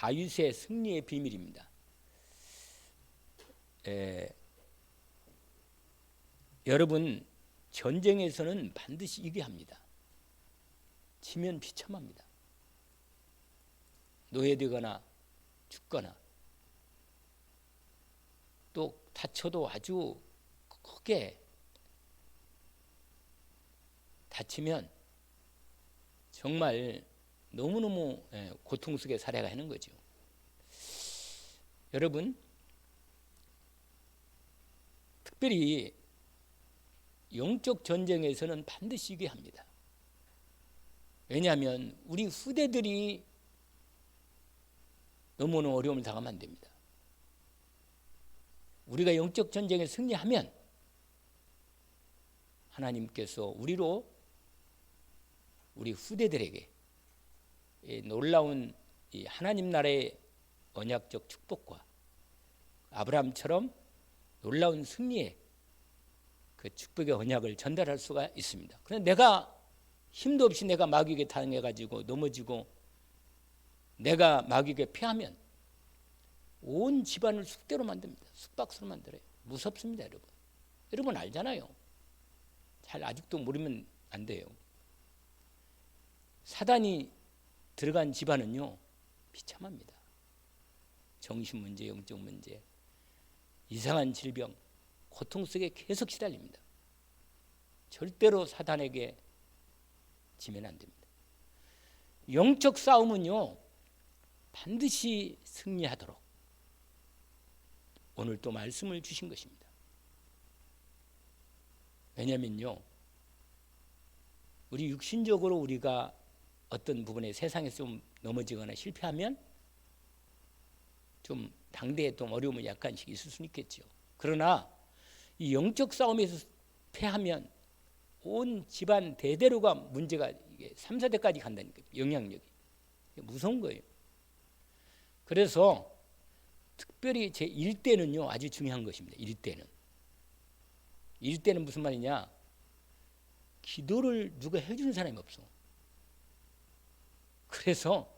다윗의 승리의 비밀입니다. 여러분, 전쟁에서는 반드시 이겨야 합니다. 지면 비참합니다. 노예되거나 죽거나 또 다쳐도 아주 크게 다치면 정말 너무너무 고통 속에 살아야 하는 거죠. 여러분, 특별히 영적 전쟁에서는 반드시 이겨야 합니다. 왜냐하면 우리 후대들이 너무너무 어려움을 당하면 안 됩니다. 우리가 영적 전쟁에 승리하면 하나님께서 우리로 우리 후대들에게 놀라운 이 하나님 나라의 언약적 축복과 아브라함처럼 놀라운 승리의 그 축복의 언약을 전달할 수가 있습니다. 그런데 내가 힘도 없이 내가 마귀에게 당해가지고 넘어지고 내가 마귀에게 패하면 온 집안을 쑥대로 만듭니다. 쑥박스로 만들어요. 무섭습니다, 여러분. 여러분 알잖아요. 잘 아직도 모르면 안 돼요. 사단이 들어간 집안은요 비참합니다. 정신 문제, 영적 문제, 이상한 질병, 고통 속에 계속 시달립니다. 절대로 사단에게 지면 안 됩니다. 영적 싸움은요 반드시 승리하도록 오늘 또 말씀을 주신 것입니다. 왜냐면요 우리 육신적으로 우리가 어떤 부분에 세상에서 좀 넘어지거나 실패하면 좀 당대에 좀 어려움은 약간씩 있을 수는 있겠죠. 그러나 이 영적 싸움에서 패하면 온 집안 대대로가 문제가 이게 3, 4대까지 간다니까요. 영향력이. 무서운 거예요. 그래서 특별히 제 1대는요 아주 중요한 것입니다. 1대는 무슨 말이냐? 기도를 누가 해주는 사람이 없어. 그래서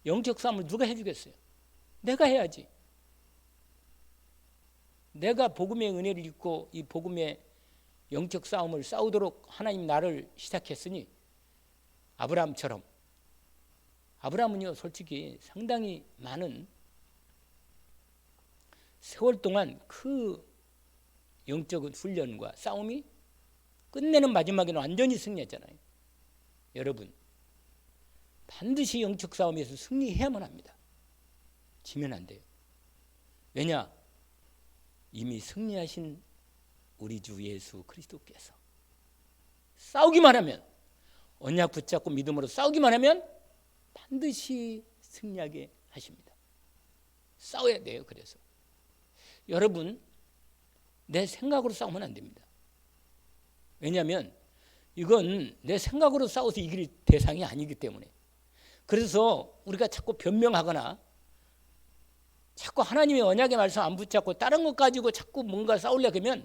영적 싸움을 누가 해주겠어요? 내가 해야지. 내가 복음의 은혜를 입고 이 복음의 영적 싸움을 싸우도록 하나님 나를 시작했으니 아브라함처럼 아브라함은요 솔직히 상당히 많은 세월 동안 그 영적 훈련과 싸움이 끝내는 마지막에는 완전히 승리했잖아요. 여러분 반드시 영적 싸움에서 승리해야만 합니다. 지면 안 돼요. 왜냐? 이미 승리하신 우리 주 예수 그리스도께서 싸우기만 하면 언약 붙잡고 믿음으로 싸우기만 하면 반드시 승리하게 하십니다. 싸워야 돼요. 그래서 여러분 내 생각으로 싸우면 안 됩니다. 왜냐하면 이건 내 생각으로 싸워서 이길 대상이 아니기 때문에. 그래서 우리가 자꾸 변명하거나 자꾸 하나님의 언약의 말씀 안 붙잡고 다른 것 가지고 자꾸 뭔가 싸우려고 하면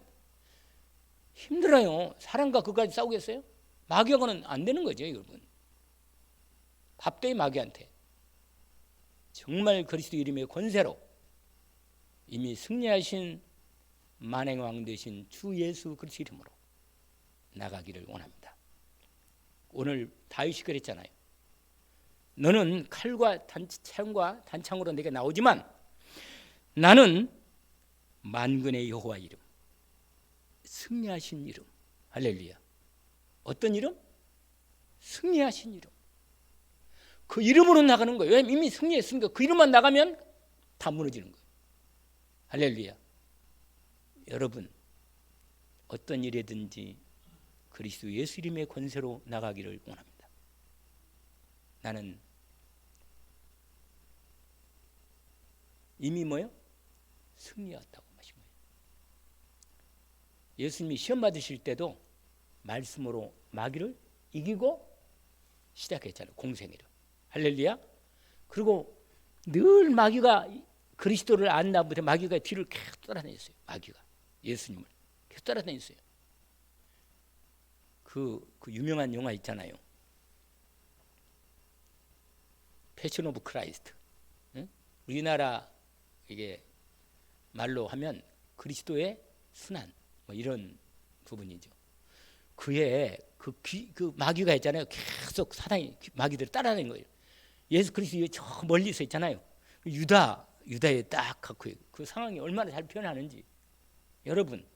힘들어요. 사람과 그까지 싸우겠어요? 마귀하고는 안 되는 거죠, 여러분. 밥대이 마귀한테. 정말 그리스도 이름의 권세로 이미 승리하신 만행왕 되신 주 예수 그리스도 이름으로 나가기를 원합니다. 오늘 다윗이 그랬잖아요. 너는 칼과 창과 단창으로 내게 나오지만 나는 만군의 여호와 이름, 승리하신 이름. 할렐루야. 어떤 이름? 승리하신 이름. 그 이름으로 나가는 거예요. 왜? 이미 승리했으니까 그 이름만 나가면 다 무너지는 거예요. 할렐루야. 여러분 어떤 일이든지 그리스도 예수 이름의 권세로 나가기를 원합니다. 나는 이미 뭐요? 승리했다고 하신 거예요. 예수님이 시험 받으실 때도 말씀으로 마귀를 이기고 시작했잖아요. 공생애를. 할렐루야. 그리고 늘 마귀가 그리스도를 안 나부터 마귀가 뒤를 계속 따라다녔어요. 마귀가 예수님을 계속 따라다녔어요. 그 유명한 영화 있잖아요. 패션 오브 크라이스트. 응? 우리나라 이게 말로 하면 그리스도의 순환 뭐 이런 부분이죠. 그의 그 마귀가 있잖아요. 계속 사단이 마귀들을 따라다니는 거예요. 예수 그리스도 저 멀리서 있잖아요. 유다에 딱 갖고 그 상황이 얼마나 잘 표현하는지. 여러분,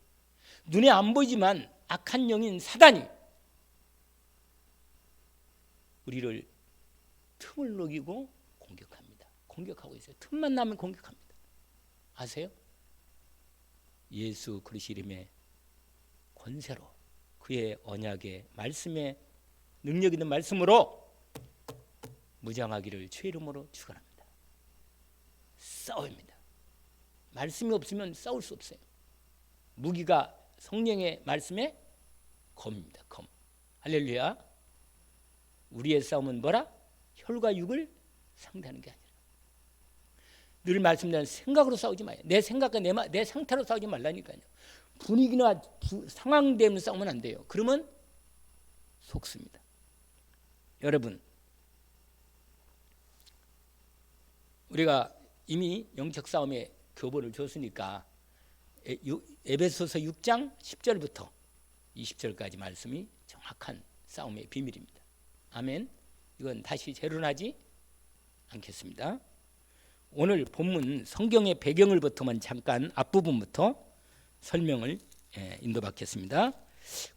눈에 안 보이지만 악한 영인 사단이 우리를 틈을 녹이고 공격합니다. 공격하고 있어요. 틈만 나면 공격합니다. 아세요? 예수 그리스도 이름의 권세로 그의 언약의 말씀의 능력 있는 말씀으로 무장하기를 주의 이름으로 축원합니다. 싸웁니다. 말씀이 없으면 싸울 수 없어요. 무기가 성령의 말씀의 검입니다. 검. 할렐루야. 우리의 싸움은 뭐라? 혈과 육을 상대하는 게 아니라 늘 말씀드리는 생각으로 싸우지 마요. 내 생각과 내 상태로 싸우지 말라니까요. 분위기나 상황 때문에 싸우면 안 돼요. 그러면 속습니다. 여러분, 우리가 이미 영적 싸움의 교본을 줬으니까 에베소서 6장 10절부터 20절까지 말씀이 정확한 싸움의 비밀입니다. 아멘. 이건 다시 재론하지 않겠습니다. 오늘 본문 성경의 배경을부터만 잠깐 앞부분부터 설명을 인도받겠습니다.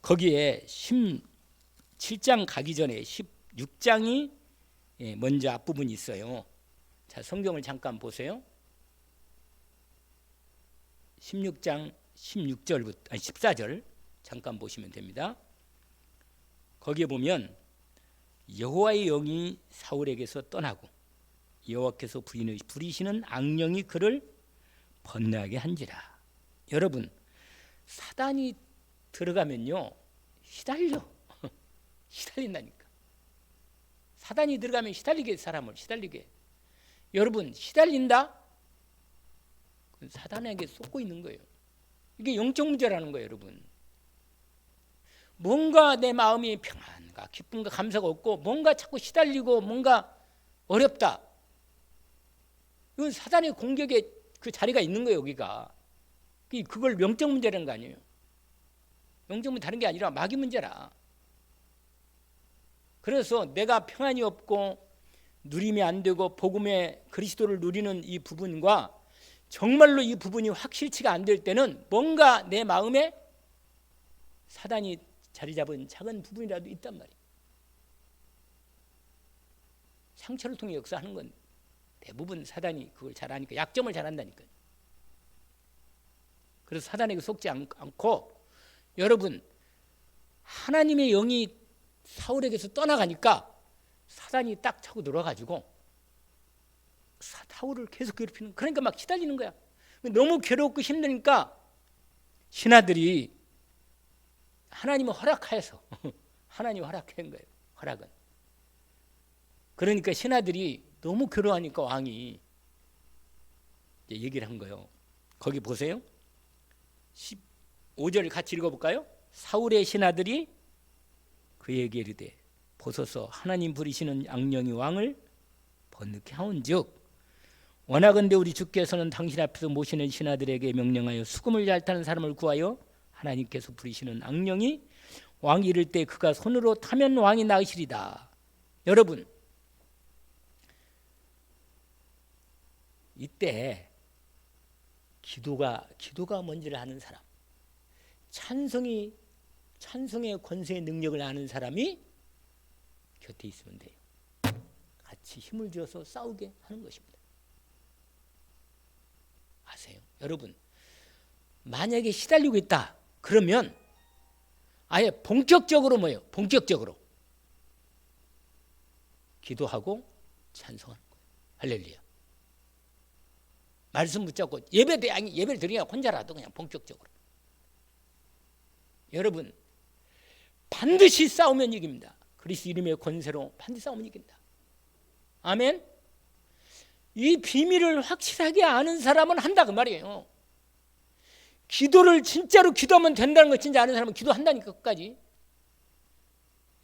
거기에 17장 가기 전에 16장이 먼저 앞부분이 있어요. 자, 성경을 잠깐 보세요. 16장 14절 잠깐 보시면 됩니다. 거기에 보면 여호와의 영이 사울에게서 떠나고 여호와께서 부리시는 악령이 그를 번뇌하게 한지라. 여러분, 사단이 들어가면요 시달린다니까. 사단이 들어가면 시달리게, 사람을 시달리게. 여러분, 시달린다? 그건 사단에게 쏟고 있는 거예요. 이게 영적 문제라는 거예요. 여러분, 뭔가 내 마음이 평안과 기쁨과 감사가 없고 뭔가 자꾸 시달리고 뭔가 어렵다. 이건 사단의 공격의 그 자리가 있는 거예요. 여기가. 그걸 영적 문제라는 거 아니에요. 영적 문제 다른 게 아니라 마귀 문제라. 그래서 내가 평안이 없고 누림이 안 되고 복음의 그리스도를 누리는 이 부분과 정말로 이 부분이 확실치가 안 될 때는 뭔가 내 마음에 사단이 자리 잡은 작은 부분이라도 있단 말이에요. 상처를 통해 역사하는 건 대부분 사단이 그걸 잘하니까, 약점을 잘한다니까요. 그래서 사단에게 속지 않고, 여러분, 하나님의 영이 사울에게서 떠나가니까 사단이 딱 차고 들어와가지고 사울을 계속 괴롭히는, 그러니까 막 시달리는 거야. 너무 괴롭고 힘드니까 신하들이 하나님을 허락하여서 하나님이 허락한 거예요. 허락은. 그러니까 신하들이 너무 괴로워하니까 왕이 얘기를 한 거예요. 거기 보세요. 15절 같이 읽어볼까요? 사울의 신하들이 그에게 이르되 보소서 하나님 부리시는 악령이 왕을 번뇌케 하온즉 원하건대 우리 주께서는 당신 앞에서 모시는 신하들에게 명령하여 수금을 잘 타는 사람을 구하여 하나님께서 부리시는 악령이 왕이 이를 때 그가 손으로 타면 왕이 나으시리다. 여러분, 이때 기도가 뭔지를 아는 사람, 찬송의 권세의 능력을 아는 사람이 곁에 있으면 돼요. 같이 힘을 주어서 싸우게 하는 것입니다. 아세요? 여러분, 만약에 시달리고 있다 그러면 아예 본격적으로 뭐예요? 본격적으로 기도하고 찬송하는 거예요. 할렐루야. 말씀 붙잡고 예배를 드리냐 혼자라도 그냥 본격적으로. 여러분, 반드시 싸우면 이깁니다. 그리스도 이름의 권세로 반드시 싸우면 이긴다. 아멘. 이 비밀을 확실하게 아는 사람은 한다 그 말이에요. 기도를 진짜로 기도하면 된다는 걸 진짜 아는 사람은 기도한다니까 끝까지.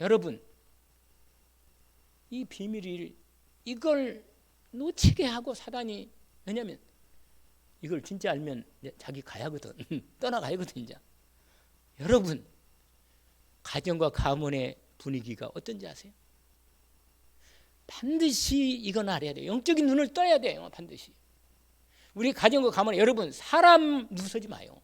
여러분, 이 비밀을 이걸 놓치게 하고 사단이, 왜냐하면 이걸 진짜 알면 자기 가야거든. 떠나가야거든. 이제 여러분, 가정과 가문의 분위기가 어떤지 아세요? 반드시 이건 알아야 돼요. 영적인 눈을 떠야 돼요. 반드시. 우리 가정과 가문에, 여러분, 사람 무서지 마요.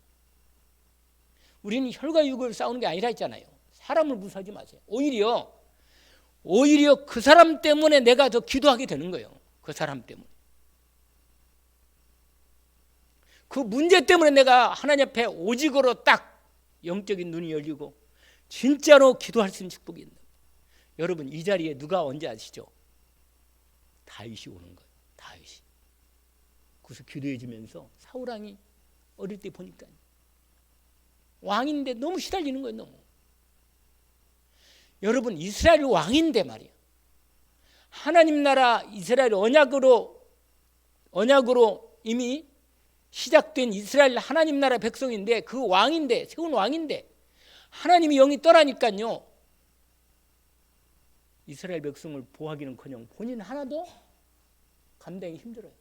우리는 혈과 육을 싸우는 게 아니라 했잖아요. 사람을 무서워하지 마세요. 오히려 그 사람 때문에 내가 더 기도하게 되는 거예요. 그 사람 때문에. 그 문제 때문에 내가 하나님 앞에 오직으로 딱 영적인 눈이 열리고 진짜로 기도할 수 있는 축복이 있는 거예요. 여러분, 이 자리에 누가 언제 아시죠? 다윗이 오는 거예요. 다윗이. 그래서 기도해 주면서 사울왕이 어릴 때 보니까 왕인데 너무 시달리는 거예요. 너무. 여러분, 이스라엘 왕인데 말이에요. 하나님 나라 이스라엘 언약으로 이미 시작된 이스라엘 하나님 나라 백성인데, 그 왕인데, 세운 왕인데 하나님이 영이 떠나니까요, 이스라엘 백성을 보호하기는커녕 본인 하나도 감당이 힘들어요.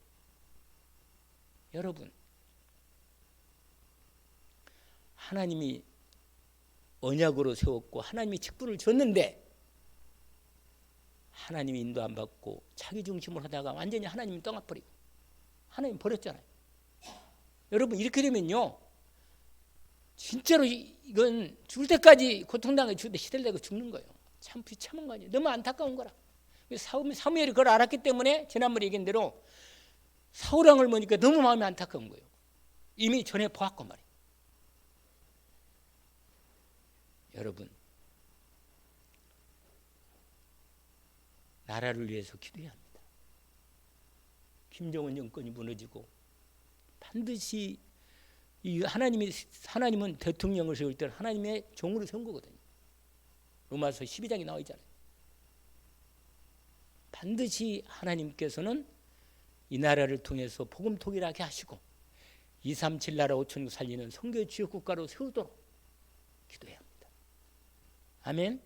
여러분, 하나님이 언약으로 세웠고 하나님이 직분을 줬는데 하나님이 인도 안 받고 자기 중심으로 하다가 완전히 하나님이 떠나버리고 하나님 버렸잖아요. 여러분, 이렇게 되면요, 진짜로 이건 죽을 때까지 고통당해 시달리고 죽는 거예요. 참 비참한 거 아니에요. 너무 안타까운 거라. 사무엘이 그걸 알았기 때문에 지난번에 얘기한 대로 사울왕을 보니까 너무 마음이 안타까운 거예요. 이미 전에 보았고 말이에요. 여러분, 나라를 위해서 기도해야 합니다. 김정은 정권이 무너지고 반드시 하나님은 대통령을 세울 때 하나님의 종으로 세운 거거든요. 로마서 12장에 나와 있잖아요. 반드시 하나님께서는 이 나라를 통해서 복음 통일하게 하시고 237 나라 5천국 살리는 선교의 주요 국가로 세우도록 기도해야 합니다. 아멘.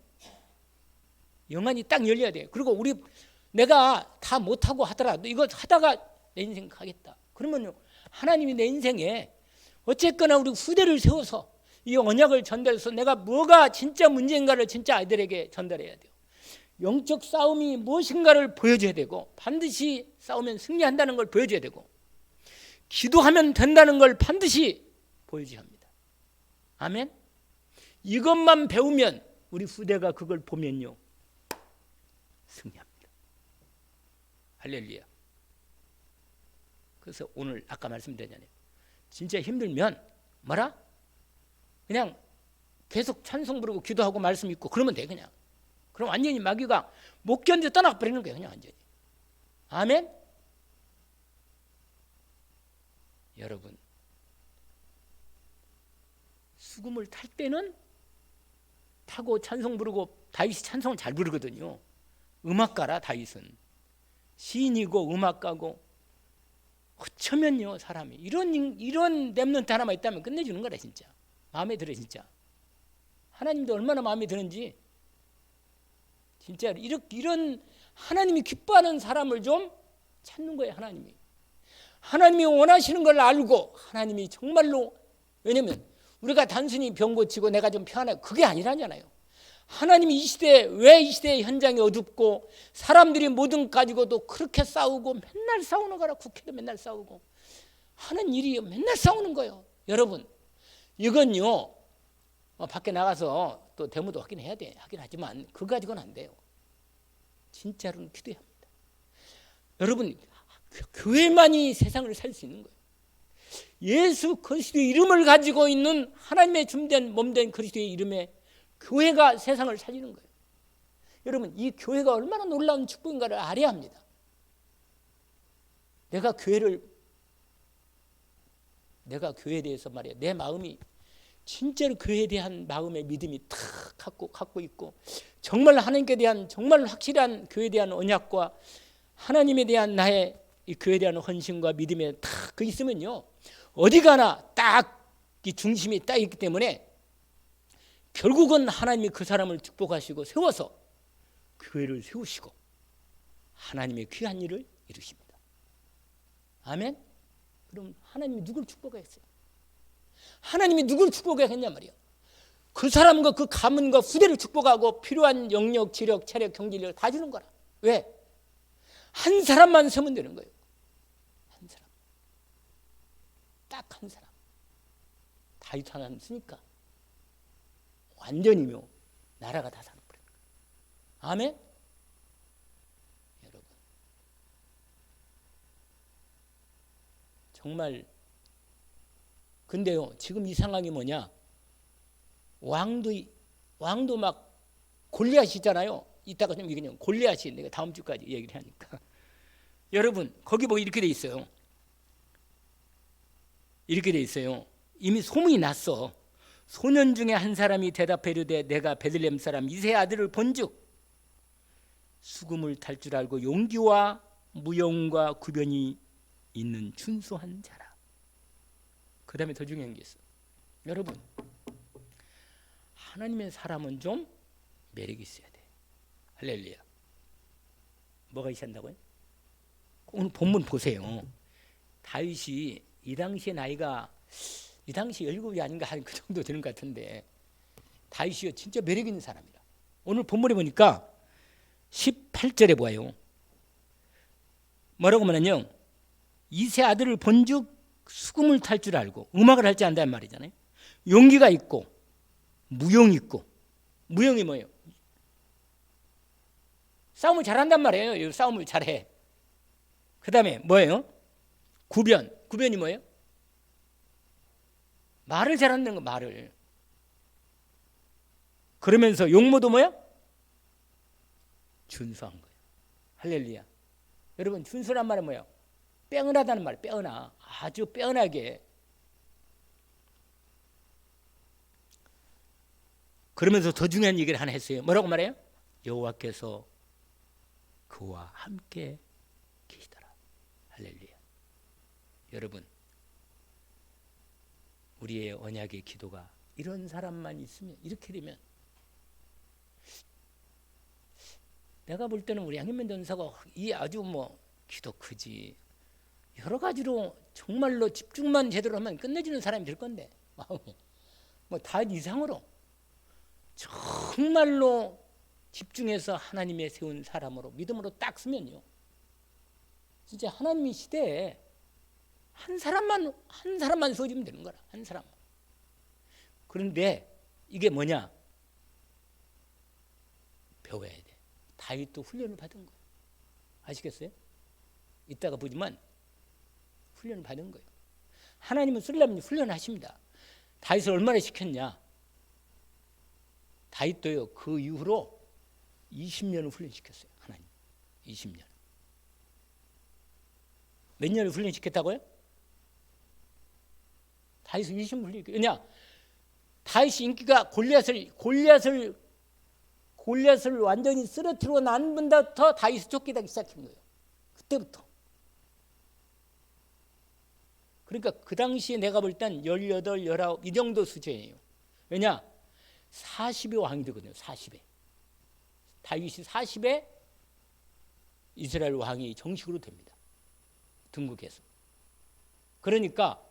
영안이 딱 열려야 돼요. 그리고 내가 다 못하고 하더라도 이거 하다가 내 인생 가겠다. 그러면요, 하나님이 내 인생에 어쨌거나 우리 후대를 세워서 이 언약을 전달해서 내가 뭐가 진짜 문제인가를 진짜 아이들에게 전달해야 돼요. 영적 싸움이 무엇인가를 보여줘야 되고, 반드시 싸우면 승리한다는 걸 보여줘야 되고, 기도하면 된다는 걸 반드시 보여줘야 합니다. 아멘. 이것만 배우면 우리 후대가 그걸 보면요, 승리합니다. 할렐루야. 그래서 오늘 아까 말씀드렸잖아요. 진짜 힘들면 뭐라? 그냥 계속 찬송 부르고 기도하고 말씀 읽고 그러면 돼. 그냥. 그럼 완전히 마귀가 못 견뎌 떠나버리는 거예요. 그냥 완전히. 아멘. 여러분, 수금을 탈 때는 타고 찬송 부르고, 다윗이 찬송을 잘 부르거든요. 음악가라. 다윗은 시인이고 음악가고. 어쩌면요, 사람이 이런 랩런트 하나만 있다면 끝내주는 거라. 진짜 마음에 들어. 진짜 하나님도 얼마나 마음에 드는지. 진짜 이런 하나님이 기뻐하는 사람을 좀 찾는 거예요. 하나님이 원하시는 걸 알고, 하나님이 정말로, 왜냐면 우리가 단순히 병 고치고 내가 좀 편하고 그게 아니라잖아요. 하나님이 왜 이 시대의 현장이 어둡고 사람들이 뭐든 가지고도 그렇게 싸우고 맨날 싸우는 거라. 국회도 맨날 싸우고 하는 일이 맨날 싸우는 거예요. 여러분, 이건요, 밖에 나가서 또 데모도 하긴 하지만 그거 가지고는 안 돼요. 진짜로는 기도해야 합니다. 여러분, 교회만이 세상을 살 수 있는 거예요. 예수 그리스도의 이름을 가지고 있는 하나님의 준비된 몸된 그리스도의 이름에 교회가 세상을 살리는 거예요. 여러분, 이 교회가 얼마나 놀라운 축복인가를 알아야 합니다. 내가 교회에 대해서 말이야, 내 마음이 진짜로 교회에 대한 마음의 믿음이 탁 갖고 있고, 정말 하나님께 대한 정말 확실한 교회에 대한 언약과 하나님에 대한 나의 이 교회에 대한 헌신과 믿음에 탁 그 있으면요, 어디 가나 딱 이 중심이 딱 있기 때문에 결국은 하나님이 그 사람을 축복하시고 세워서 교회를 세우시고 하나님의 귀한 일을 이루십니다. 아멘? 그럼 하나님이 누굴 축복했어요? 하나님이 누굴 축복했냐 말이야. 그 사람과 그 가문과 후대를 축복하고 필요한 영역, 지력, 체력, 경제력 다 주는 거라. 왜? 한 사람만 세면 되는 거예요. 한 사람. 딱 한 사람. 다윗 하나 쓰니까 완전히며 나라가 다 살아버린 거예요. 아멘? 여러분, 정말 근데요, 지금 이 상황이 뭐냐? 왕도 막 골리앗이잖아요. 이따가 좀 얘기하면 골리앗이 내가 다음 주까지 얘기를 하니까. 여러분, 거기 뭐 이렇게 돼 있어요. 이렇게 돼 있어요. 이미 소문이 났어. 소년 중에 한 사람이 대답해 이르되 내가 베들레헴 사람 이새의 아들을 본즉 수금을 탈 줄 알고 용기와 무용과 구변이 있는 준수한 자라. 그 다음에 더 중요한 게 있어. 여러분, 하나님의 사람은 좀 매력이 있어야 돼. 할렐루야. 뭐가 있어야 한다고요? 오늘 본문 보세요. 다윗이 이 당시의 나이가 이 당시 17이 아닌가 한 그 정도 되는 것 같은데 다윗이 진짜 매력 있는 사람이라. 오늘 본문에 보니까 18절에 보아요. 뭐라고 말하냐면 이새 아들을 본즉 수금을 탈 줄 알고 음악을 할 줄 안다는 말이잖아요. 용기가 있고 무용이 있고. 무용이 뭐예요? 싸움을 잘한단 말이에요. 싸움을 잘해. 그 다음에 뭐예요? 구변이 뭐예요? 말을 잘하는 거. 말을. 그러면서 용모도 뭐야? 준수한 거예요. 할렐루야. 여러분, 준수란 말은 뭐예요? 빼어나다는 말. 빼어나. 아주 빼어나게. 그러면서 더 중요한 얘기를 하나 했어요. 뭐라고 말해요? 여호와께서 그와 함께 계시더라. 할렐루야. 여러분, 우리의 언약의 기도가 이런 사람만 있으면, 이렇게 되면 내가 볼 때는 우리 양현면 전사가 이 아주 기도 크지, 여러 가지로 정말로 집중만 제대로 하면 끝내주는 사람이 될 건데 마음에 다 이상으로 정말로 집중해서 하나님의 세운 사람으로 믿음으로 딱 쓰면요, 진짜 하나님의 시대에 한 사람만 세워주면 되는 거라. 한 사람만. 그런데 이게 뭐냐? 배워야 돼. 다윗도 훈련을 받은 거예요. 아시겠어요? 이따가 보지만 훈련을 받은 거예요. 하나님은 쓰려면 훈련하십니다. 다윗을 얼마나 시켰냐? 다윗도요, 그 이후로 20년을 훈련시켰어요. 하나님. 20년. 몇 년을 훈련시켰다고요? 다윗을 20년 훈련시켰어요. 왜냐? 다윗이 인기가 골리앗을 완전히 쓰러뜨리고 난 분부터 다윗을 쫓기다기 시작한 거예요. 그때부터. 그러니까 그 당시에 내가 볼 땐 18, 19 이 정도 수준이에요. 왜냐? 40의 왕이 되거든요. 40에. 다윗이 40에 이스라엘 왕이 정식으로 됩니다. 등극해서. 그러니까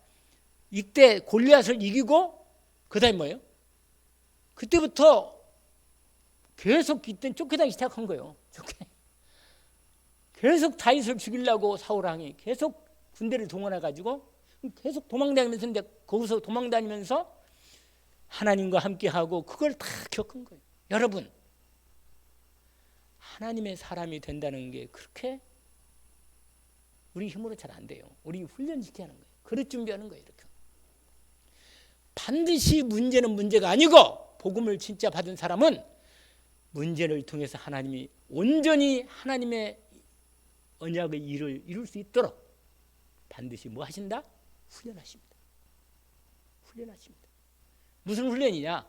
이때 골리앗을 이기고 그 다음에 뭐예요? 그때부터 계속 이때 쫓겨다니기 시작한 거예요. 계속 다윗을 죽이려고 사울왕이 계속 군대를 동원해가지고 계속 도망다니면서, 이제 거기서 도망다니면서 하나님과 함께하고 그걸 다 겪은 거예요. 여러분, 하나님의 사람이 된다는 게 그렇게 우리 힘으로 잘 안 돼요. 우리 훈련시켜야 하는 거예요. 그릇 준비하는 거예요. 이렇게. 반드시 문제는 문제가 아니고 복음을 진짜 받은 사람은 문제를 통해서 하나님이 온전히 하나님의 언약의 일을 이룰 수 있도록 반드시 뭐 하신다? 훈련하십니다. 훈련하십니다. 무슨 훈련이냐?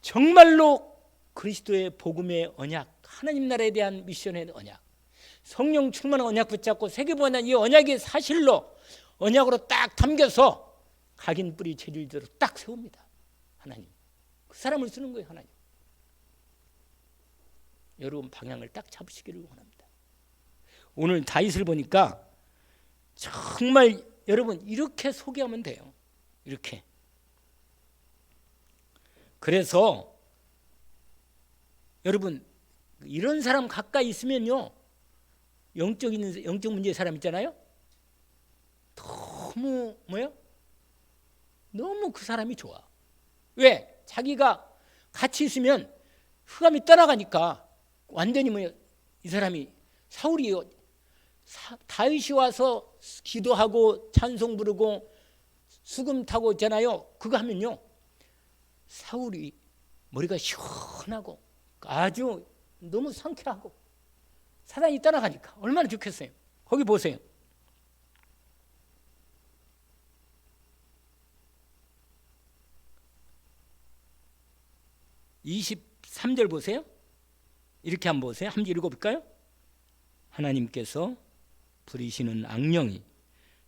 정말로 그리스도의 복음의 언약, 하나님 나라에 대한 미션의 언약, 성령 충만한 언약 붙잡고 세계보는 이 언약의 사실로 언약으로 딱 담겨서 각인 뿌리 체질대로 딱 세웁니다. 하나님. 그 사람을 쓰는 거예요. 하나님. 여러분 방향을 딱 잡으시기를 원합니다. 오늘 다윗을 보니까 정말 여러분 이렇게 소개하면 돼요. 이렇게. 그래서 여러분 이런 사람 가까이 있으면요, 영적 문제의 사람 있잖아요. 너무 너무 그 사람이 좋아. 왜? 자기가 같이 있으면 흑암이 떠나가니까. 완전히 이 사람이 사울이 다윗이 와서 기도하고 찬송 부르고 수금 타고 있잖아요. 그거 하면요, 사울이 머리가 시원하고 아주 너무 상쾌하고 사단이 떠나가니까 얼마나 좋겠어요. 거기 보세요. (23절) 보세요. 이렇게 한번 보세요. 한번 읽어볼까요? 하나님께서 부리시는 악령이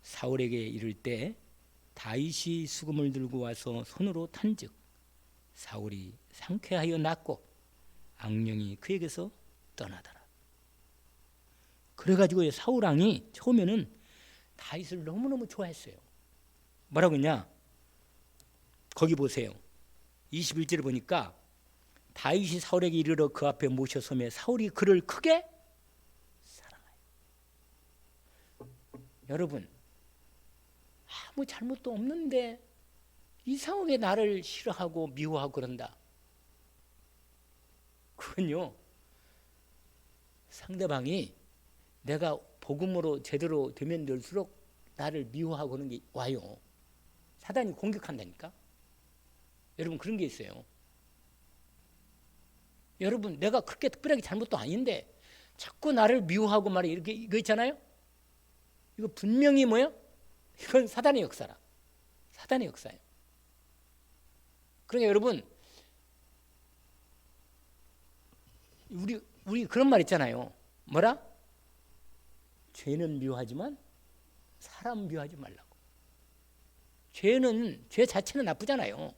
사울에게 이를 때 다윗이 수금을 들고 와서 손으로 탄즉 사울이 상쾌하여 낫고 악령이 그에게서 떠나더라. 그래가지고 사울 왕이 처음에는 다윗을 너무너무 좋아했어요. 뭐라고 했냐? 거기 보세요. 21절에 보니까 다윗이 사울에게 이르러 그 앞에 모셔서매 사울이 그를 크게 사랑하여. 여러분, 아무 잘못도 없는데 이상하게 나를 싫어하고 미워하고 그런다. 그건요, 상대방이 내가 복음으로 제대로 되면 될수록 나를 미워하고 그런 게 와요. 사단이 공격한다니까. 여러분 그런 게 있어요. 여러분 내가 그렇게 특별하게 잘못도 아닌데 자꾸 나를 미워하고 말이야. 이렇게 이거 있잖아요. 이거 분명히 이건 사단의 역사라. 사단의 역사예요. 그러니까 여러분 우리 그런 말 있잖아요. 뭐라? 죄는 미워하지만 사람 미워하지 말라고. 죄 자체는 나쁘잖아요.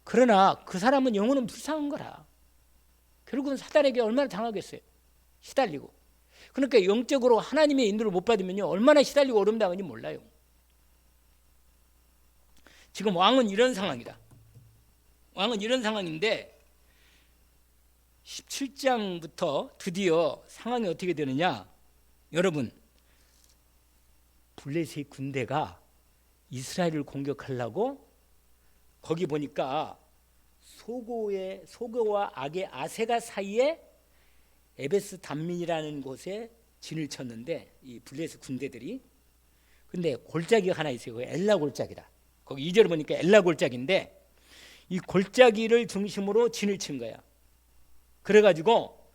그러나 그 사람은 영혼은 불쌍한 거라. 결국은 사단에게 얼마나 당하겠어요. 시달리고. 그러니까 영적으로 하나님의 인도를 못 받으면요, 얼마나 시달리고 어려움 당하는지 몰라요. 지금 왕은 이런 상황이다. 왕은 이런 상황인데 17장부터 드디어 상황이 어떻게 되느냐. 여러분 블레셋 군대가 이스라엘을 공격하려고 거기 보니까 소고와 악의 아세가 사이에 에베스 단민이라는 곳에 진을 쳤는데 이 블레셋 군대들이. 근데 골짜기가 하나 있어요. 엘라 골짜기다. 거기 2절을 보니까 엘라 골짜기인데 이 골짜기를 중심으로 진을 친 거야. 그래가지고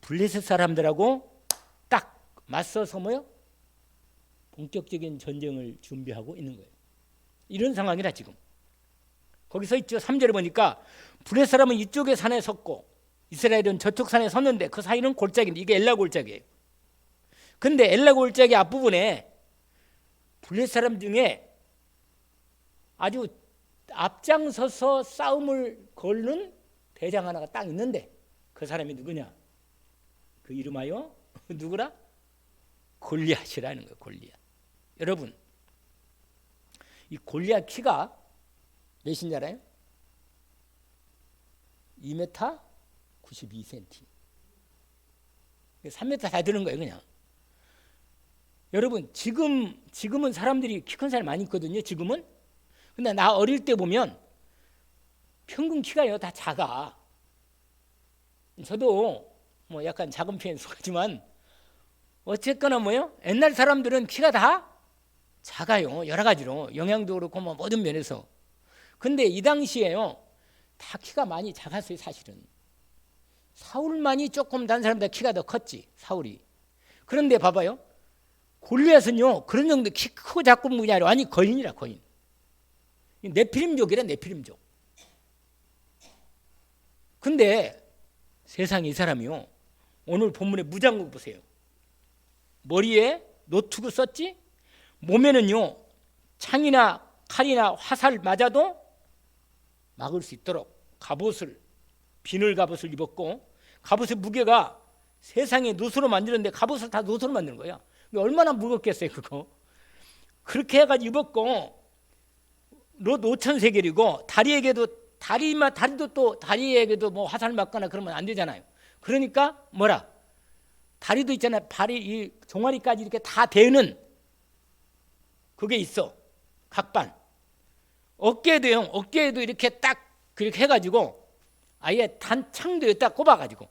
블레셋 사람들하고 딱 맞서서 본격적인 전쟁을 준비하고 있는 거예요. 이런 상황이라 지금. 거기 서 있죠. 3절에 보니까 블레셋 사람은 이쪽에 산에 섰고 이스라엘은 저쪽 산에 섰는데 그 사이는 골짜기인데 이게 엘라 골짜기예요. 근데 엘라 골짜기 앞부분에 블레셋 사람 중에 아주 앞장서서 싸움을 거는 대장 하나가 딱 있는데 그 사람이 누구냐? 그 이름하여 누구라? 골리앗이라는 거예요. 골리앗. 여러분 이 골리앗 키가 몇인 줄 알아요? 2m 92cm. 3m 다 되는 거예요. 그냥. 여러분 지금은 사람들이 키 큰 사람이 많이 있거든요. 지금은. 근데 나 어릴 때 보면 평균 키가요 다 작아. 저도 약간 작은 편에 속하지만 어쨌거나 옛날 사람들은 키가 다 작아요. 여러 가지로 영양도 그렇고 모든 면에서. 근데 이 당시에요 다 키가 많이 작았어요. 사실은 사울만이 조금 다른 사람보다 키가 더 컸지. 사울이. 그런데 봐봐요. 골리앗은요 그런 정도 키 크고 작고 분이 아니라 완전히 거인이라. 거인. 네피림족이래. 네피림족. 근데 세상에 이 사람이요 오늘 본문의 무장국 보세요. 머리에 노트구 썼지. 몸에는요 창이나 칼이나 화살 맞아도 막을 수 있도록 비늘 갑옷을 입었고 갑옷의 무게가 세상에 노수로 만드는데 갑옷을 다 노수로 만드는 거야. 얼마나 무겁겠어요 그거. 그렇게 해가지고 입었고 롯 5천 세겔이고 다리도 또 다리에게도 뭐 화살 맞거나 그러면 안 되잖아요. 그러니까 뭐라 다리도 있잖아요. 발이 이 종아리까지 이렇게 다 대는 그게 있어. 각반. 어깨도요. 어깨에도 이렇게 딱 그렇게 해가지고 아예 단창도 딱 꼽아가지고.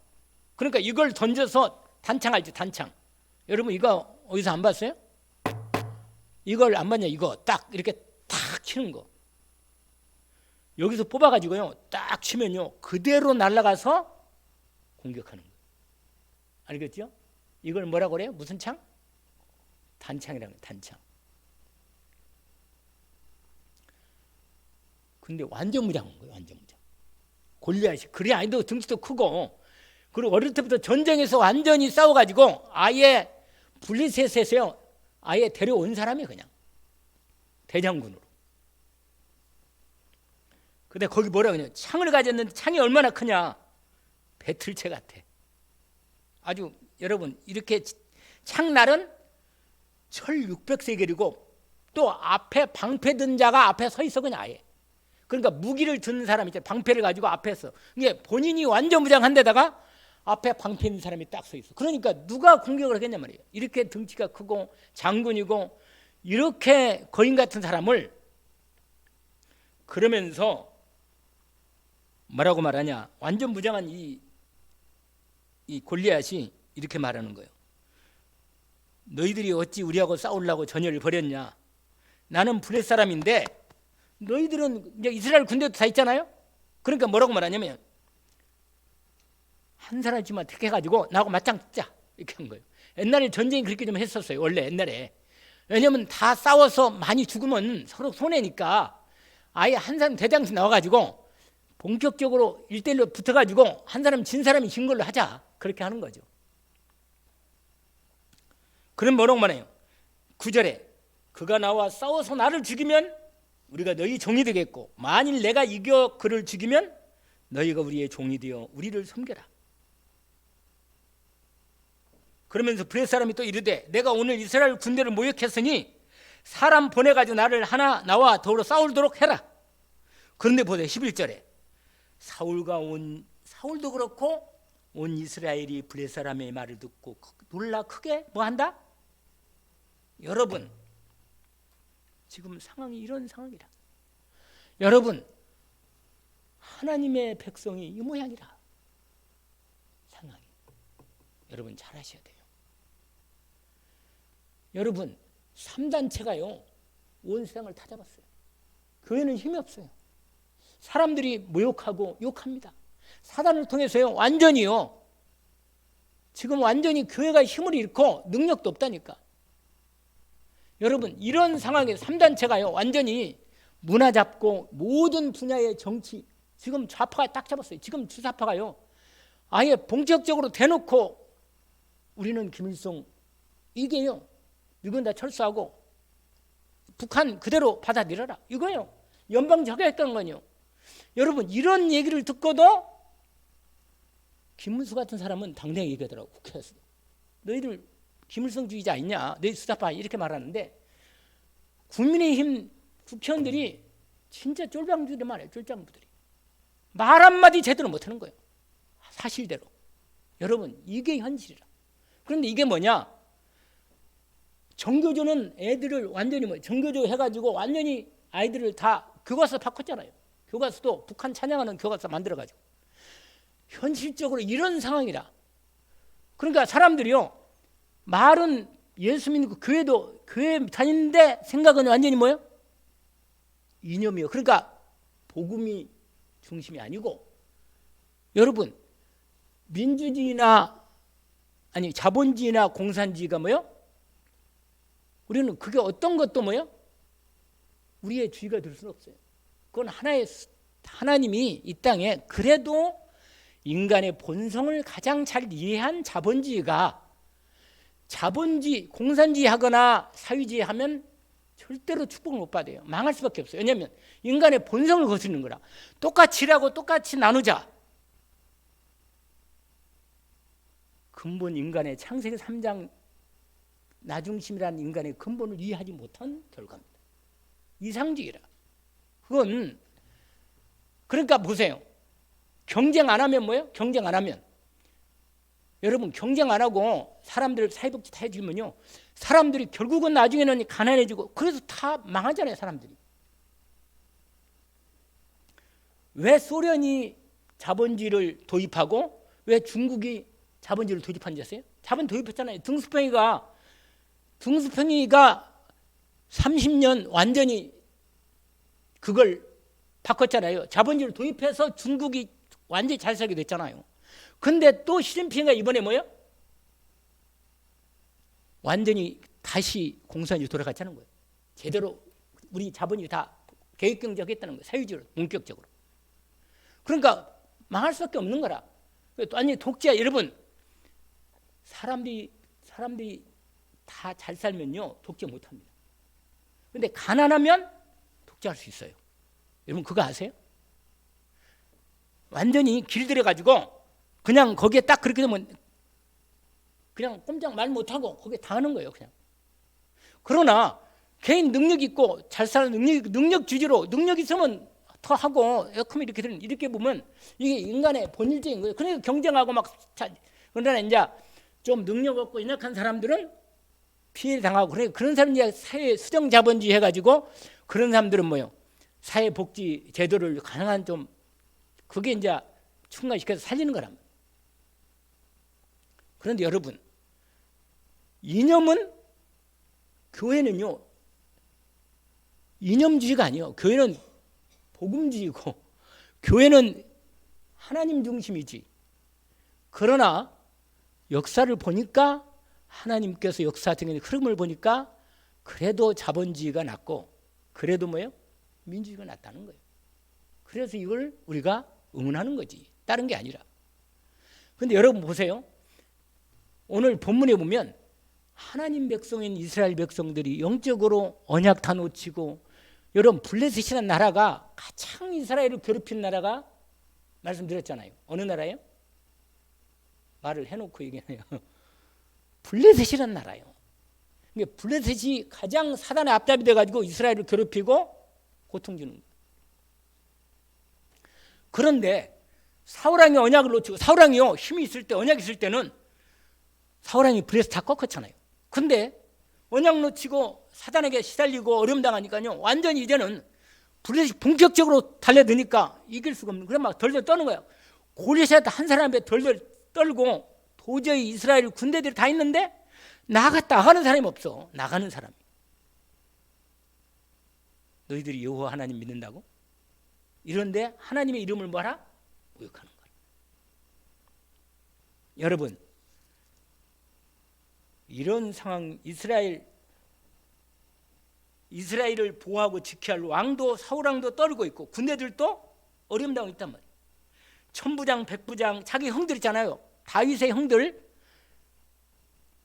그러니까 이걸 던져서 단창 알죠? 단창. 여러분 이거 어디서 안 봤어요? 이걸 안 봤냐? 이거 딱 이렇게 탁 치는 거. 여기서 뽑아가지고요. 딱 치면요. 그대로 날아가서 공격하는 거예요. 알겠죠? 이걸 뭐라고 그래요? 무슨 창? 단창이라는 거예요. 단창. 근데 완전 무장한 거예요. 완전 무장. 골리앗이 그래 아니도 등치도 크고 그리고 어릴 때부터 전쟁에서 완전히 싸워가지고 아예 블리셋에서요. 아예 데려온 사람이 그냥 대장군으로. 근데 거기 뭐라 그러냐? 창을 가졌는데 창이 얼마나 크냐? 배틀채 같아. 아주 여러분 이렇게 창날은 철 600세겔이고 또 앞에 방패 든 자가 앞에 서 있어 그냥 아예. 그러니까 무기를 든 사람이 있잖아요. 방패를 가지고 앞에서. 이게 본인이 완전 무장한 데다가 앞에 방패 있는 사람이 딱 서 있어. 그러니까 누가 공격을 하겠냐 말이에요. 이렇게 덩치가 크고 장군이고 이렇게 거인 같은 사람을 그러면서 뭐라고 말하냐? 완전 무장한 이 골리앗이 이렇게 말하는 거예요. 너희들이 어찌 우리하고 싸우려고 전열을 벌였냐? 나는 블레 사람인데 너희들은 이제 이스라엘 군대도 다 있잖아요. 그러니까 뭐라고 말하냐면 한 사람씩만 택해가지고 나하고 맞짱 뜨자 이렇게 한 거예요. 옛날에 전쟁이 그렇게 좀 했었어요. 원래 옛날에. 왜냐하면 다 싸워서 많이 죽으면 서로 손해니까 아예 한 사람 대장씩 나와가지고 본격적으로 1대1로 붙어가지고 한 사람 진 사람이 진 걸로 하자. 그렇게 하는 거죠. 그럼 뭐라고 말해요? 9절에 그가 나와 싸워서 나를 죽이면 우리가 너희 종이 되겠고 만일 내가 이겨 그를 죽이면 너희가 우리의 종이 되어 우리를 섬겨라. 그러면서 블레 사람이 또 이르되 내가 오늘 이스라엘 군대를 모욕했으니 사람 보내가지고 나를 하나 나와 더불어 싸우도록 해라. 그런데 보세요. 11절에 사울도 그렇고 온 이스라엘이 블레 사람의 말을 듣고 놀라 크게 뭐 한다? 여러분 지금 상황이 이런 상황이라. 여러분 하나님의 백성이 이 모양이라. 상황이. 여러분 잘 하셔야 돼요. 여러분 3단체가요 온 세상을 다 잡았어요. 교회는 힘이 없어요. 사람들이 모욕하고 욕합니다. 사단을 통해서요 완전히요 지금 완전히 교회가 힘을 잃고 능력도 없다니까. 여러분 이런 상황에 3단체가요 완전히 문화 잡고 모든 분야의 정치 지금 좌파가 딱 잡았어요. 지금 주사파가요 아예 본격적으로 대놓고 우리는 김일성 이게요 이건 다 철수하고 북한 그대로 받아들여라 이거예요. 연방 저격했던 거요. 여러분 이런 얘기를 듣고도 김문수 같은 사람은 당당히 얘기하더라고. 국회에서 너희들 김일성주의자 있냐? 너희 수사파 이렇게 말하는데 국민의힘 국회의원들이 진짜 쫄병들이 말해요. 쫄병부들이 말 한마디 제대로 못하는 거예요. 사실대로. 여러분 이게 현실이라. 그런데 이게 뭐냐? 정교조는 애들을 완전히 정교조 해가지고 완전히 아이들을 다 교과서 바꿨잖아요. 교과서도 북한 찬양하는 교과서 만들어가지고 현실적으로 이런 상황이라. 그러니까 사람들이요 말은 예수 믿고 교회 다니는데 생각은 완전히 뭐예요? 이념이요. 그러니까 복음이 중심이 아니고 여러분 민주주의나 아니 자본주의나 공산주의가 뭐예요? 우리는 그게 어떤 것도 뭐예요? 우리의 주의가 될 수는 없어요. 그건 하나님이 이 땅에 그래도 인간의 본성을 가장 잘 이해한 자본주의가 자본주의, 공산주의 하거나 사회주의 하면 절대로 축복을 못 받아요. 망할 수밖에 없어요. 왜냐하면 인간의 본성을 거스르는 거라. 똑같이 일하고 똑같이 나누자. 근본 인간의 창세기 3장 나중심이라는 인간의 근본을 이해하지 못한 결과입니다. 이상주의라. 그건 그러니까 보세요. 경쟁 안 하면 뭐예요? 경쟁 안 하면 여러분 경쟁 안 하고 사람들 사회복지 다 해주면요, 사람들이 결국은 나중에는 가난해지고 그래서 다 망하잖아요. 사람들이. 왜 소련이 자본주의를 도입하고 왜 중국이 자본주의를 도입한지 아세요? 자본 도입했잖아요. 등수평이가 30년 완전히 그걸 바꿨잖아요. 자본주의를 도입해서 중국이 완전히 잘 살게 됐잖아요. 근데 또 시진핑이가 이번에 뭐예요? 완전히 다시 공산주의 돌아갔다는 거예요. 제대로 우리 자본주의 다 계획경제하겠다는 거예요. 사회주의로 본격적으로. 그러니까 망할 수밖에 없는 거라. 아니 독재 여러분, 사람들이 다 잘 살면요 독재 못합니다. 근데 가난하면 독재할 수 있어요. 여러분 그거 아세요? 완전히 길들여가지고 그냥 거기에 딱 그렇게 되면 그냥 꼼짝 말 못하고 거기에 당하는 거예요. 그냥. 그러나 개인 능력 있고 잘 사는 능력 주제로 능력 있으면 더 하고 이렇게 보면 이게 인간의 본질적인 거예요. 그러니까 경쟁하고 그러나 이제 좀 능력 없고 연약한 사람들은 피해를 당하고 그런 사람 이제 사회 수정 자본주의 해가지고 그런 사람들은 뭐요? 사회복지 제도를 가능한 좀 그게 이제 충당시켜서 살리는 거랍니다. 그런데 여러분, 이념은 교회는요 이념주의가 아니에요. 교회는 복음주의고 교회는 하나님 중심이지. 그러나 역사를 보니까 하나님께서 역사적인 흐름을 보니까 그래도 자본주의가 낫고 그래도 뭐예요? 민주주의가 낫다는 거예요. 그래서 이걸 우리가 응원하는 거지. 다른 게 아니라. 그런데 여러분 보세요. 오늘 본문에 보면 하나님 백성인 이스라엘 백성들이 영적으로 언약 다 놓치고 여러분 블레셋이라는 나라가 가장 이스라엘을 괴롭힌 나라가 말씀드렸잖아요. 어느 나라예요? 말을 해놓고 얘기해요. 블레셋이라는 나라예요. 블레셋이 가장 사단의 앞잡이 돼가지고 이스라엘을 괴롭히고 고통 주는 거예요. 그런데 사울왕이 언약을 놓치고 사울왕이요 힘이 있을 때 언약이 있을 때는 사울왕이 블레셋 다 꺾었잖아요. 근데 언약 놓치고 사단에게 시달리고 어려움 당하니까요 완전히 이제는 블레셋이 본격적으로 달려드니까 이길 수가 없는. 그래 막 덜덜 떠는 거예요. 골리앗 한 사람에 덜덜 떨고 도저히 이스라엘 군대들이 다 있는데 나가는 사람이 없어. 나가는 사람이. 너희들이 여호와 하나님 믿는다고? 이런데 하나님의 이름을 뭐라? 모욕하는 거야. 여러분 이런 상황 이스라엘을 보호하고 지켜야 할 왕도 사울왕도 떨고 있고 군대들도 어려움 당하고 있단 말이에요. 천부장 백부장 자기 형들 있잖아요. 다윗의 형들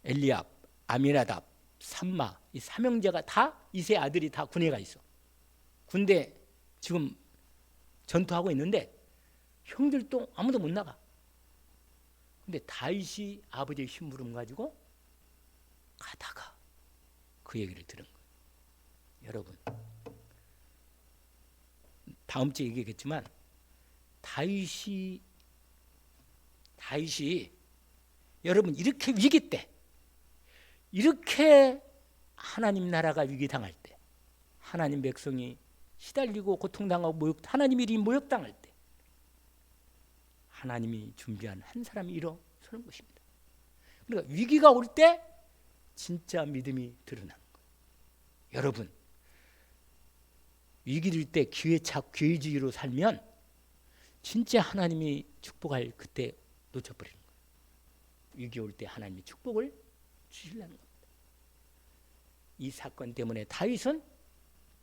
엘리압, 아미나답, 삼마 이 삼형제가 다 이세 아들이 다 군에 가 있어. 군대 지금 전투하고 있는데 형들도 아무도 못 나가. 근데 다윗이 아버지의 심부름 가지고 가다가 그 얘기를 들은 거예요. 여러분 다음 주에 얘기하겠지만 다윗이 여러분 이렇게 위기 때 이렇게 하나님 나라가 위기당할 때 하나님 백성이 시달리고 고통당하고 하나님 이름이 모욕당할 때 하나님이 준비한 한 사람이 일어서는 것입니다. 그러니까 위기가 올 때 진짜 믿음이 드러나는 거예요. 여러분 위기일 때 기회주의로 살면 진짜 하나님이 축복할 그때 놓쳐버리는 거예요. 위기 올 때 하나님이 축복을 주시려는 겁니다. 이 사건 때문에 다윗은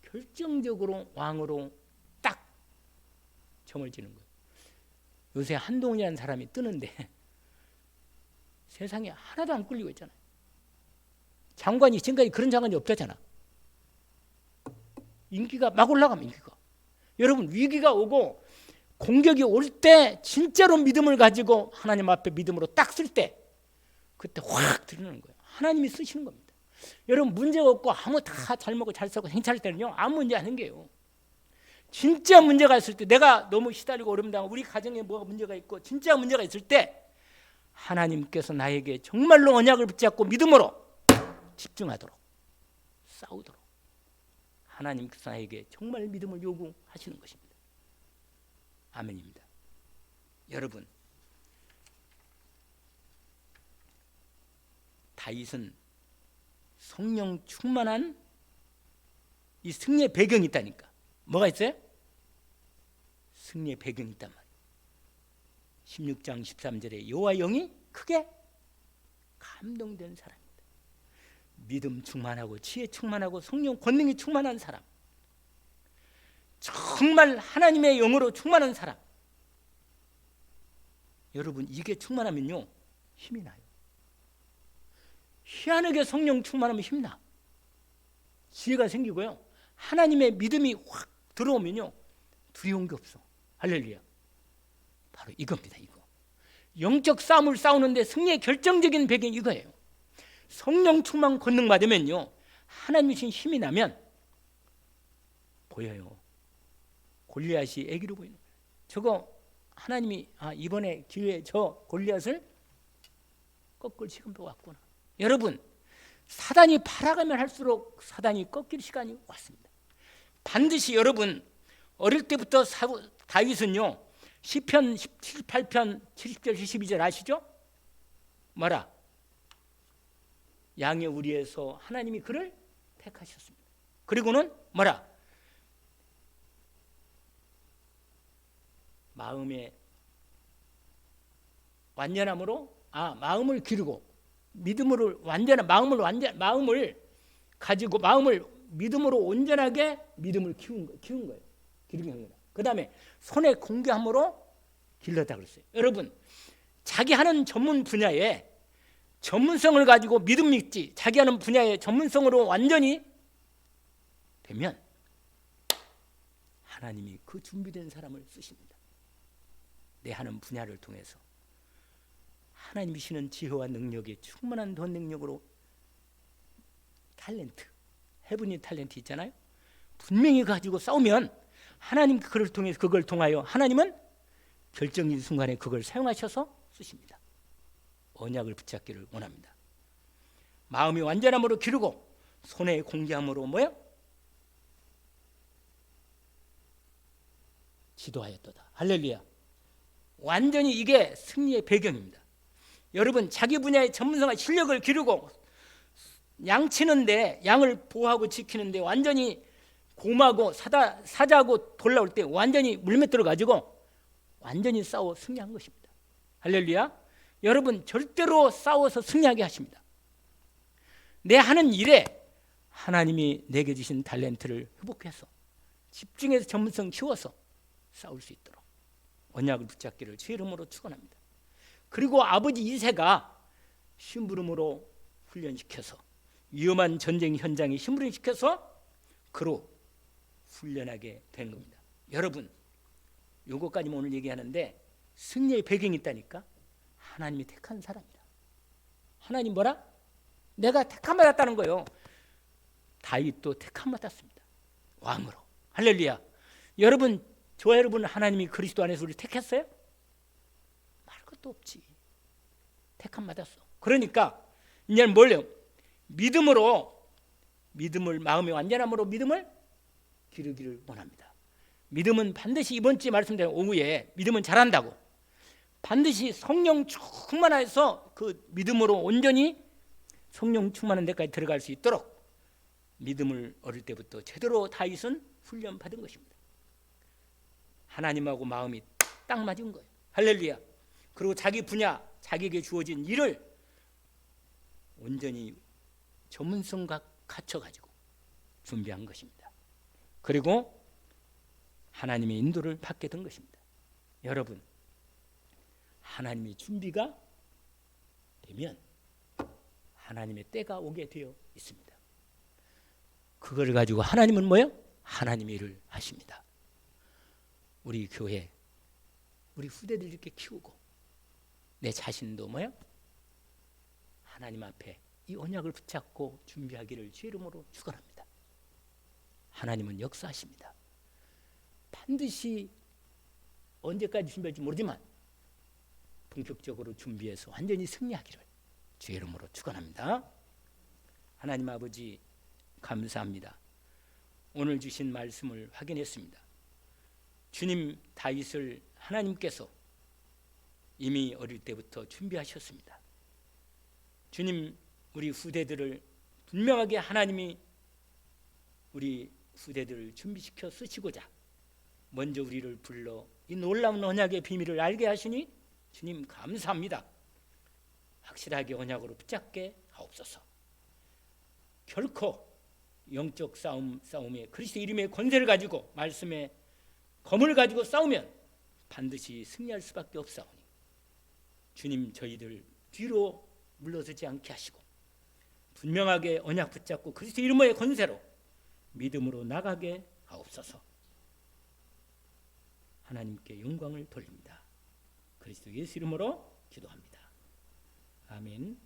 결정적으로 왕으로 딱 점을 지는 거예요. 요새 한동훈이라는 사람이 뜨는데 세상에 하나도 안 끌리고 있잖아요. 장관이 지금까지 그런 장관이 없잖아. 인기가 막 올라가면 인기가. 여러분 위기가 오고 공격이 올 때 진짜로 믿음을 가지고 하나님 앞에 믿음으로 딱 쓸 때 그때 확 드러나는 거예요. 하나님이 쓰시는 겁니다. 여러분 문제가 없고 아무 다 잘 먹고 잘 살고 행차할 때는요 아무 문제 안 생겨요. 진짜 문제가 있을 때 내가 너무 시달리고 어려움당하고 우리 가정에 뭐가 문제가 있고 진짜 문제가 있을 때 하나님께서 나에게 정말로 언약을 붙잡고 믿음으로 집중하도록 싸우도록 하나님께서 나에게 정말 믿음을 요구하시는 것입니다. 아멘입니다. 여러분, 다윗은 성령 충만한 이 승리의 배경이 있다니까. 뭐가 있어요? 승리의 배경이 있단 말이에요. 16장 13절에 여호와 영이 크게 감동된 사람입니다. 믿음 충만하고 지혜 충만하고 성령 권능이 충만한 사람, 정말 하나님의 영으로 충만한 사람. 여러분 이게 충만하면요 힘이 나요. 희한하게 성령 충만하면 힘나. 지혜가 생기고요. 하나님의 믿음이 확 들어오면요 두려운 게 없어. 할렐루야. 바로 이겁니다. 이거 영적 싸움을 싸우는데 승리의 결정적인 배경이 이거예요. 성령 충만 권능 받으면요 하나님 주신 힘이 나면 보여요. 골리앗이 애기로 보이는 거예요. 저거 하나님이 이번에 기회에 저 골리앗을 꺾을 시간도 왔구나. 여러분 사단이 팔아가면 할수록 사단이 꺾일 시간이 왔습니다. 반드시 여러분 어릴 때부터 다윗은요 시편 78편 70절 72절 아시죠? 뭐라? 양의 우리에서 하나님이 그를 택하셨습니다. 그리고는 뭐라? 마음의 완전함으로 마음을 기르고 믿음으로 마음을 가지고 마음을 믿음으로 온전하게 믿음을 키운 거예요. 기르는 거예요. 그다음에 손에 공개함으로 길렀다 그랬어요. 여러분 자기 하는 전문 분야에 전문성을 가지고 믿음 있지 자기 하는 분야의 전문성으로 완전히 되면 하나님이 그 준비된 사람을 쓰십니다. 내 하는 분야를 통해서 하나님이 주시는 지혜와 능력이 충만한 돈 능력으로 탤런트, 헤븐리 탤런트 있잖아요. 분명히 가지고 싸우면 하나님 그걸 통하여 하나님은 결정적인 순간에 그걸 사용하셔서 쓰십니다. 언약을 붙잡기를 원합니다. 마음이 완전함으로 기르고 손에 공개함으로 뭐요? 지도하였도다. 할렐루야. 완전히 이게 승리의 배경입니다. 여러분 자기 분야의 전문성과 실력을 기르고 양치는데 양을 보호하고 지키는데 완전히 곰하고 사자하고 돌아올 때 완전히 물맷 들어가지고 완전히 싸워 승리한 것입니다. 할렐루야. 여러분 절대로 싸워서 승리하게 하십니다. 내 하는 일에 하나님이 내게 주신 탤런트를 회복해서 집중해서 전문성 키워서 싸울 수 있도록 언약을 붙잡기를 주의 이름으로 축원합니다. 그리고 아버지 이새가 심부름으로 훈련시켜서 위험한 전쟁 현장에 심부름시켜서 그로 훈련하게 된 겁니다. 여러분 요거까지 오늘 얘기하는데 승리의 배경이 있다니까. 하나님이 택한 사람이다. 하나님 뭐라? 내가 택함 받았다는 거예요. 다윗도 택함 받았습니다. 왕으로. 할렐루야. 여러분 저와 여러분 하나님이 그리스도 안에서 우리 택했어요? 말 것도 없지. 택함 받았어. 그러니까 이제는 뭘요? 믿음을 마음의 완전함으로 믿음을 기르기를 원합니다. 믿음은 반드시 이번 주에 말씀드린 오후에 믿음은 잘한다고 반드시 성령 충만해서 그 믿음으로 온전히 성령 충만한 데까지 들어갈 수 있도록 믿음을 어릴 때부터 제대로 다윗은 훈련 받은 것입니다. 하나님하고 마음이 딱 맞은 거예요. 할렐루야. 그리고 자기 분야 자기에게 주어진 일을 온전히 전문성과 갖춰가지고 준비한 것입니다. 그리고 하나님의 인도를 받게 된 것입니다. 여러분 하나님의 준비가 되면 하나님의 때가 오게 되어 있습니다. 그걸 가지고 하나님은 뭐예요? 하나님의 일을 하십니다. 우리 교회 우리 후대들 이렇게 키우고 내 자신도 뭐예요? 하나님 앞에 이 언약을 붙잡고 준비하기를 주의 이름으로 축원합니다. 하나님은 역사하십니다. 반드시 언제까지 준비할지 모르지만 본격적으로 준비해서 완전히 승리하기를 주의 이름으로 축원합니다. 하나님 아버지 감사합니다. 오늘 주신 말씀을 확인했습니다. 주님 다윗을 하나님께서 이미 어릴 때부터 준비하셨습니다. 주님 우리 후대들을 분명하게 하나님이 우리 후대들을 준비시켜 쓰시고자 먼저 우리를 불러 이 놀라운 언약의 비밀을 알게 하시니 주님 감사합니다. 확실하게 언약으로 붙잡게 하옵소서. 결코 영적 싸움에 그리스도 이름의 권세를 가지고 말씀의 검을 가지고 싸우면 반드시 승리할 수밖에 없사오니 주님 저희들 뒤로 물러서지 않게 하시고 분명하게 언약 붙잡고 그리스도 이름의 권세로 믿음으로 나가게 하옵소서. 하나님께 영광을 돌립니다. 그리스도 예수 이름으로 기도합니다. 아멘.